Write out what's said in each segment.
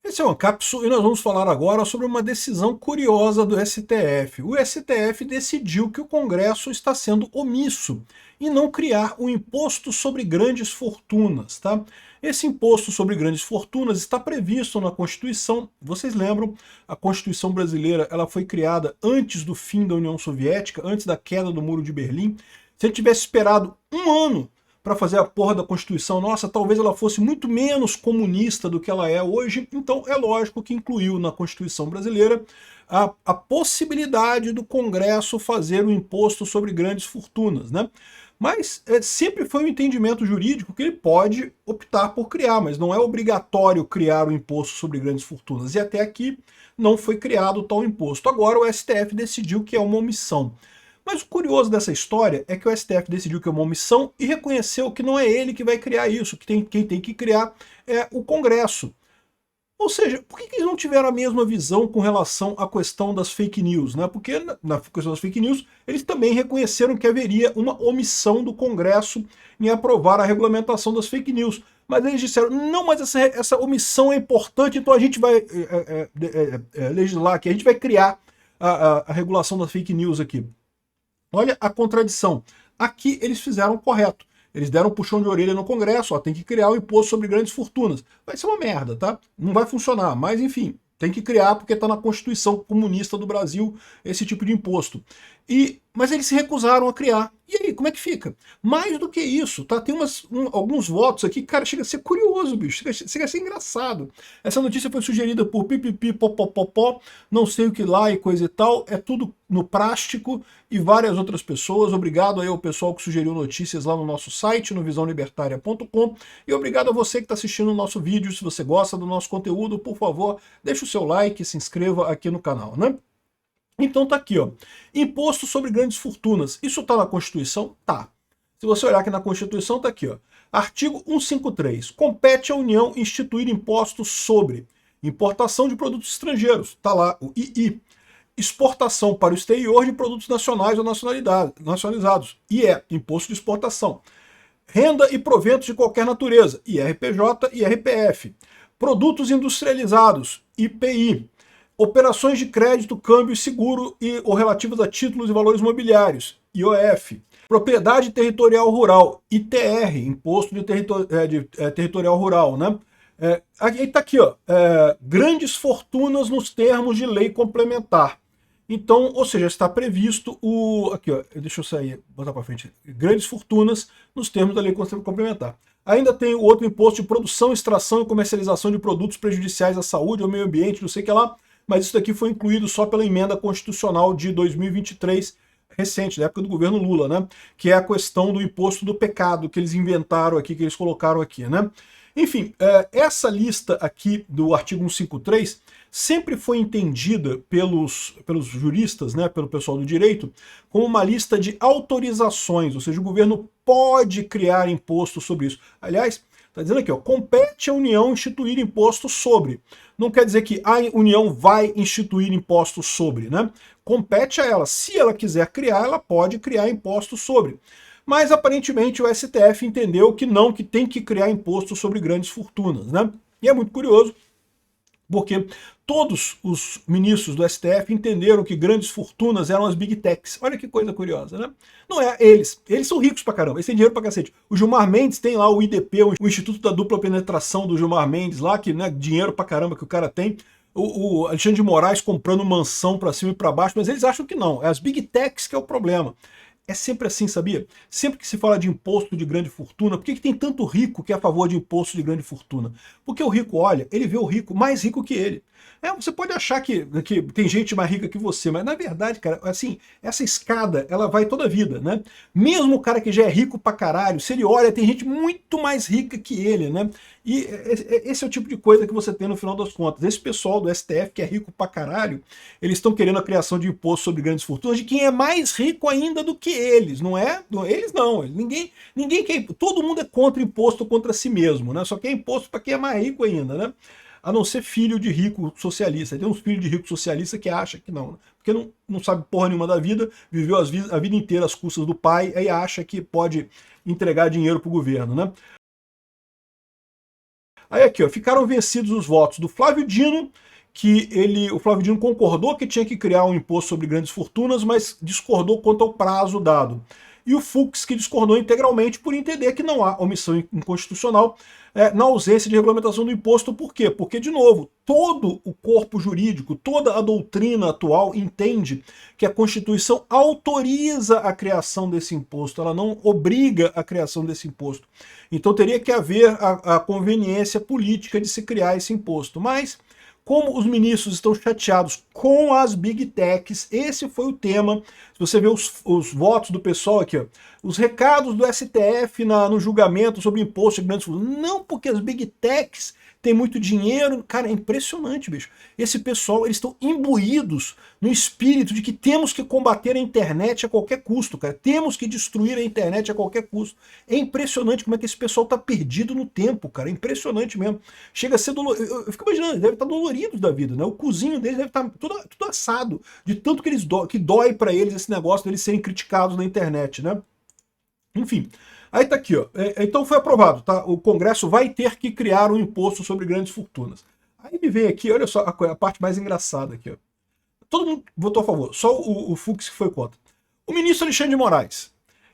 Esse é o Ancapsu e nós vamos falar agora sobre uma decisão curiosa do STF. O STF decidiu que o Congresso está sendo omisso em não criar um imposto sobre grandes fortunas, tá? Esse imposto sobre grandes fortunas está previsto na Constituição. Vocês lembram, a Constituição brasileira ela foi criada antes do fim da União Soviética, antes da queda do Muro de Berlim. Se a gente tivesse esperado um ano para fazer a porra da Constituição, nossa, talvez ela fosse muito menos comunista do que ela é hoje, então é lógico que incluiu na Constituição brasileira a possibilidade do Congresso fazer um imposto sobre grandes fortunas, né? Mas sempre foi um entendimento jurídico que ele pode optar por criar, mas não é obrigatório criar o imposto sobre grandes fortunas, e até aqui não foi criado tal imposto. Agora o STF decidiu que é uma omissão. Mas o curioso dessa história é que o STF decidiu que é uma omissão e reconheceu que não é ele que vai criar isso, que quem tem que criar é o Congresso. Ou seja, por que eles não tiveram a mesma visão com relação à questão das fake news, né? Porque na questão das fake news, eles também reconheceram que haveria uma omissão do Congresso em aprovar a regulamentação das fake news. Mas eles disseram, não, mas essa omissão é importante, então a gente vai legislar aqui, a gente vai criar a regulação das fake news aqui. Olha a contradição. Aqui eles fizeram o correto. Eles deram um puxão de orelha no Congresso, ó, tem que criar o imposto sobre grandes fortunas. Vai ser uma merda, tá? Não vai funcionar, mas enfim, tem que criar porque está na Constituição comunista do Brasil esse tipo de imposto. Mas eles se recusaram a criar. E aí, como é que fica? Mais do que isso, tá? Tem alguns votos aqui, cara, chega a ser curioso, bicho, chega a ser engraçado. Essa notícia foi sugerida por pipipi, popopopó, não sei o que lá e coisa e tal, é tudo no Prástico e várias outras pessoas. Obrigado aí ao pessoal que sugeriu notícias lá no nosso site, no visãolibertaria.com, e obrigado a você que está assistindo o nosso vídeo. Se você gosta do nosso conteúdo, por favor, deixa o seu like e se inscreva aqui no canal, né? Então tá aqui, ó. Imposto sobre grandes fortunas. Isso tá na Constituição? Tá. Se você olhar aqui na Constituição, tá aqui, ó. Artigo 153. Compete à União instituir impostos sobre importação de produtos estrangeiros. Tá lá o II. Exportação para o exterior de produtos nacionais ou nacionalizados. IE, Imposto de Exportação. Renda e proventos de qualquer natureza. IRPJ e IRPF. Produtos industrializados. IPI. Operações de crédito, câmbio e seguro ou relativas a títulos e valores mobiliários, IOF. Propriedade territorial rural, ITR, Imposto de Territorial Rural, né? Aí está aqui, ó, grandes fortunas nos termos de lei complementar. Então, ou seja, está previsto aqui, ó, deixa eu sair, botar para frente, grandes fortunas nos termos da lei complementar. Ainda tem o outro imposto de produção, extração e comercialização de produtos prejudiciais à saúde, ao meio ambiente, não sei o que lá, mas isso daqui foi incluído só pela emenda constitucional de 2023, recente, da época do governo Lula, né? Que é a questão do imposto do pecado que eles inventaram aqui, que eles colocaram aqui, né? Enfim, essa lista aqui do artigo 153 sempre foi entendida pelos juristas, né, pelo pessoal do direito, como uma lista de autorizações, ou seja, o governo pode criar imposto sobre isso. Aliás, está dizendo aqui, ó, compete à União instituir imposto sobre. Não quer dizer que a União vai instituir impostos sobre, né? Compete a ela. Se ela quiser criar, ela pode criar impostos sobre. Mas aparentemente o STF entendeu que não, que tem que criar imposto sobre grandes fortunas, né? E é muito curioso, porque todos os ministros do STF entenderam que grandes fortunas eram as big techs. Olha que coisa curiosa, né? Não é eles são ricos pra caramba, eles têm dinheiro pra cacete. O Gilmar Mendes tem lá o IDP, o Instituto da Dupla Penetração do Gilmar Mendes lá, que, né, dinheiro pra caramba que o cara tem. O Alexandre de Moraes comprando mansão pra cima e pra baixo, mas eles acham que não, é as big techs que é o problema. É sempre assim, sabia? Sempre que se fala de imposto de grande fortuna, por que tem tanto rico que é a favor de imposto de grande fortuna? Porque o rico olha, ele vê o rico mais rico que ele. Você pode achar que tem gente mais rica que você, mas na verdade, cara, assim, essa escada, ela vai toda a vida, né? Mesmo o cara que já é rico pra caralho, se ele olha, tem gente muito mais rica que ele, né? E esse é o tipo de coisa que você tem no final das contas. Esse pessoal do STF, que é rico pra caralho, eles estão querendo a criação de imposto sobre grandes fortunas de quem é mais rico ainda do que eles, não é? Eles não, ninguém quer, todo mundo é contra imposto contra si mesmo, né? Só que é imposto para quem é mais rico ainda, né? A não ser filho de rico socialista. Tem uns filhos de rico socialista que acham que não, né? Porque não sabe porra nenhuma da vida, viveu a vida inteira às custas do pai, aí acha que pode entregar dinheiro pro governo, né? Aí aqui, ó, ficaram vencidos os votos do Flávio Dino, que o Flávio Dino concordou que tinha que criar um imposto sobre grandes fortunas, mas discordou quanto ao prazo dado. E o Fux, que discordou integralmente por entender que não há omissão inconstitucional na ausência de regulamentação do imposto. Por quê? Porque, de novo, todo o corpo jurídico, toda a doutrina atual entende que a Constituição autoriza a criação desse imposto, ela não obriga a criação desse imposto. Então teria que haver a conveniência política de se criar esse imposto. Mas, como os ministros estão chateados com as big techs, esse foi o tema. Se você vê os votos do pessoal aqui, ó, os recados do STF no julgamento sobre o imposto de grandes fortunas. Não porque as big techs têm muito dinheiro. Cara, é impressionante, bicho. Esse pessoal, eles estão imbuídos no espírito de que temos que combater a internet a qualquer custo, cara. Temos que destruir a internet a qualquer custo. É impressionante como é que esse pessoal tá perdido no tempo, cara. É impressionante mesmo. Chega a ser dolorido. Eu fico imaginando, eles devem estar doloridos da vida, né? O cozinho deles deve estar tudo assado, de tanto que que dói para eles esse negócio deles serem criticados na internet, né? Enfim. Aí tá aqui, ó. Então foi aprovado, tá? O Congresso vai ter que criar um imposto sobre grandes fortunas. Aí me vem aqui, olha só a parte mais engraçada aqui, ó. Todo mundo votou a favor, só o Fux que foi contra. O ministro Alexandre de Moraes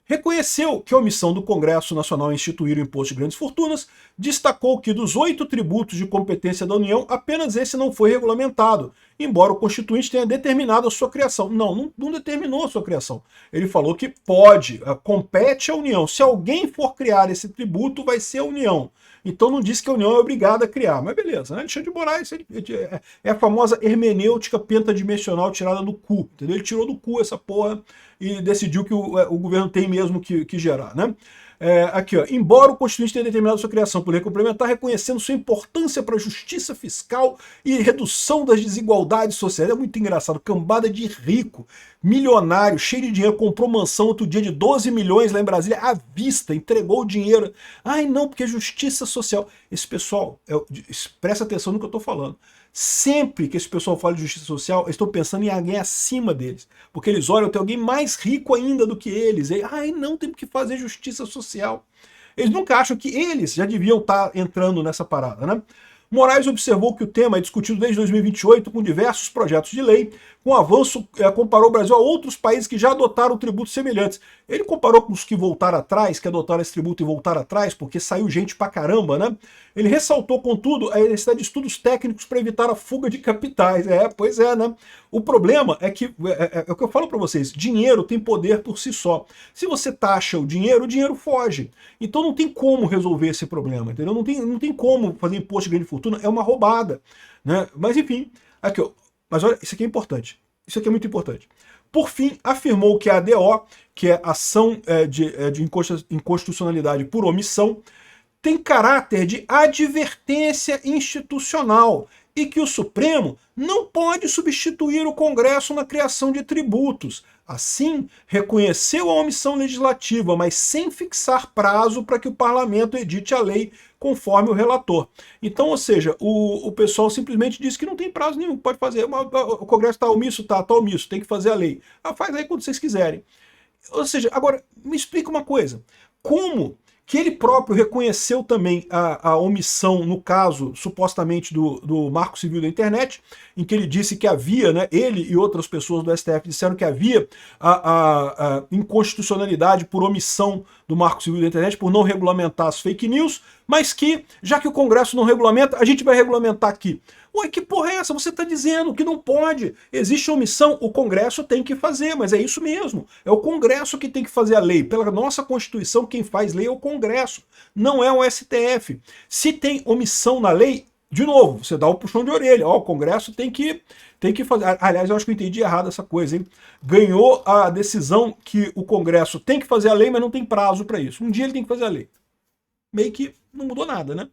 reconheceu que a omissão do Congresso Nacional em instituir o imposto de grandes fortunas, destacou que dos 8 tributos de competência da União, apenas esse não foi regulamentado, embora o Constituinte tenha determinado a sua criação. Não determinou a sua criação. Ele falou que pode, compete à União. Se alguém for criar esse tributo, vai ser a União. Então não disse que a União é obrigada a criar. Mas beleza, né? Alexandre de Moraes é a famosa hermenêutica pentadimensional tirada do cu. Entendeu? Ele tirou do cu essa porra e decidiu que o governo tem mesmo que gerar, né? Aqui, ó, embora o Constituinte tenha determinado sua criação por lei complementar, reconhecendo sua importância para a justiça fiscal e redução das desigualdades sociais. É muito engraçado, cambada de rico, milionário, cheio de dinheiro, comprou mansão outro dia de 12 milhões lá em Brasília, à vista, entregou o dinheiro. Ai não, porque é justiça social. Esse pessoal, presta atenção no que eu estou falando. Sempre que esse pessoal fala de justiça social, eles estão pensando em alguém acima deles. Porque eles olham, tem alguém mais rico ainda do que eles. E, ai, não, temos que fazer justiça social. Eles nunca acham que eles já deviam estar entrando nessa parada, né? Moraes observou que o tema é discutido desde 2028 com diversos projetos de lei. Com o avanço, comparou o Brasil a outros países que já adotaram tributos semelhantes. Ele comparou com os que voltaram atrás, que adotaram esse tributo e voltaram atrás, porque saiu gente pra caramba, né? Ele ressaltou, contudo, a necessidade de estudos técnicos para evitar a fuga de capitais. Pois é, né? O problema é que, é o que eu falo para vocês, dinheiro tem poder por si só. Se você taxa o dinheiro foge. Então não tem como resolver esse problema, entendeu? Não tem como fazer imposto de grande fortuna, é uma roubada, né? Mas enfim, aqui, ó. Mas olha, isso aqui é importante. Isso aqui é muito importante. Por fim, afirmou que a ADO, que é ação de inconstitucionalidade por omissão, tem caráter de advertência institucional e que o Supremo não pode substituir o Congresso na criação de tributos. Assim, reconheceu a omissão legislativa, mas sem fixar prazo para que o parlamento edite a lei conforme o relator. Então, ou seja, o pessoal simplesmente disse que não tem prazo nenhum, pode fazer. O Congresso está omisso? Tá omisso, tem que fazer a lei. Faz aí quando vocês quiserem. Ou seja, agora, me explica uma coisa. Como que ele próprio reconheceu também a omissão no caso, supostamente, do Marco Civil da Internet, em que ele disse que havia, né, ele e outras pessoas do STF disseram que havia a inconstitucionalidade por omissão do Marco Civil da Internet, por não regulamentar as fake news, mas que, já que o Congresso não regulamenta, a gente vai regulamentar aqui. Ué, que porra é essa? Você está dizendo que não pode. Existe omissão, o Congresso tem que fazer, mas é isso mesmo. É o Congresso que tem que fazer a lei. Pela nossa Constituição, quem faz lei é o Congresso, não é o STF. Se tem omissão na lei, de novo, você dá um puxão de orelha. O Congresso tem que fazer. Aliás, eu acho que eu entendi errado essa coisa, hein? Ganhou a decisão que o Congresso tem que fazer a lei, mas não tem prazo para isso. Um dia ele tem que fazer a lei. Meio que não mudou nada, né?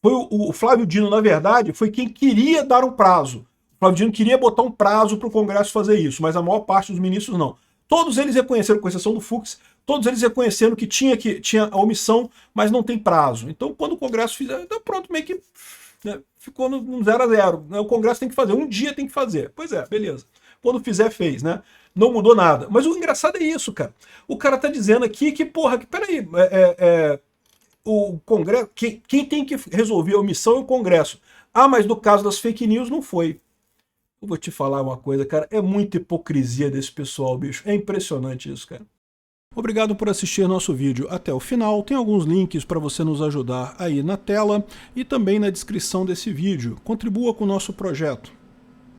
Foi o Flávio Dino, na verdade, foi quem queria dar um prazo. O Flávio Dino queria botar um prazo para o Congresso fazer isso, mas a maior parte dos ministros não. Todos eles reconheceram, com exceção do Fux, todos eles reconheceram que tinha a omissão, mas não tem prazo. Então, quando o Congresso fizer, então pronto, meio que, né, ficou no 0 a 0. Né? O Congresso tem que fazer, um dia tem que fazer. Pois é, beleza. Quando fizer, fez, né? Não mudou nada. Mas o engraçado é isso, cara. O cara tá dizendo aqui que, porra, que peraí, o Congresso, quem tem que resolver a omissão é o Congresso. Ah, mas no caso das fake news não foi. Eu vou te falar uma coisa, cara, é muita hipocrisia desse pessoal, bicho. É impressionante isso, cara. Obrigado por assistir nosso vídeo até o final. Tem alguns links para você nos ajudar aí na tela e também na descrição desse vídeo. Contribua com o nosso projeto.